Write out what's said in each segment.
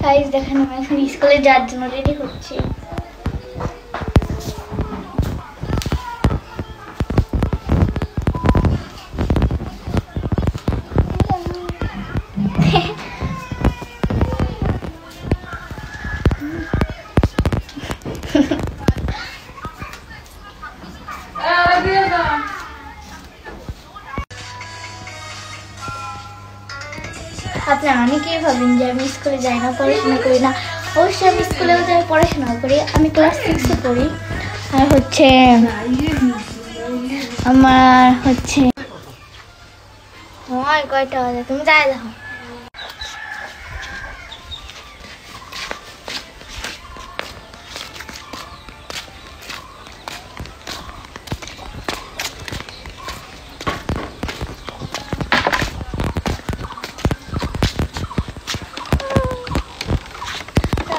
Guys দেখেন আমি এখন স্কুলে যাওয়ার জন্য রেডি হচ্ছি। আপনারা অনেকেই ভাবেন যে আমি স্কুলে যাই না, পড়াশোনা করি না। অবশ্যই আমি স্কুলেও যাই, পড়াশোনা করি। আমি ক্লাস 6-এ পড়ি। আর হচ্ছে আমার হচ্ছে কয়টা বাজে তুমি যাই দেখো।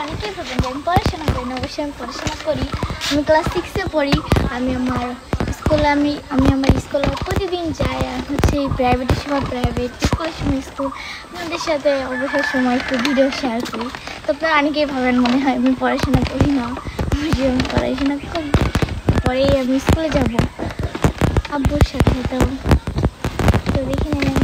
অনেকেই ভাবেন যে আমি পড়াশোনা করি না, অবশ্যই আমি পড়াশোনা করি। আমি ক্লাস 6-এ পড়ি। আমি আমার স্কুলে প্রতিদিন যাই। আর হচ্ছে প্রাইভেটের সময় প্রাইভেট, স্কুলের সময় স্কুল। আপনাদের সাথে অবসর সময় একটু ভিডিও শেয়ার করি। তো আপনারা অনেকেই ভাবেন মনে হয় আমি পড়াশোনা করি না। আমি পড়াশোনা করি, পরেই আমি স্কুলে যাব আব্বুর সাথে। তো দেখে নেন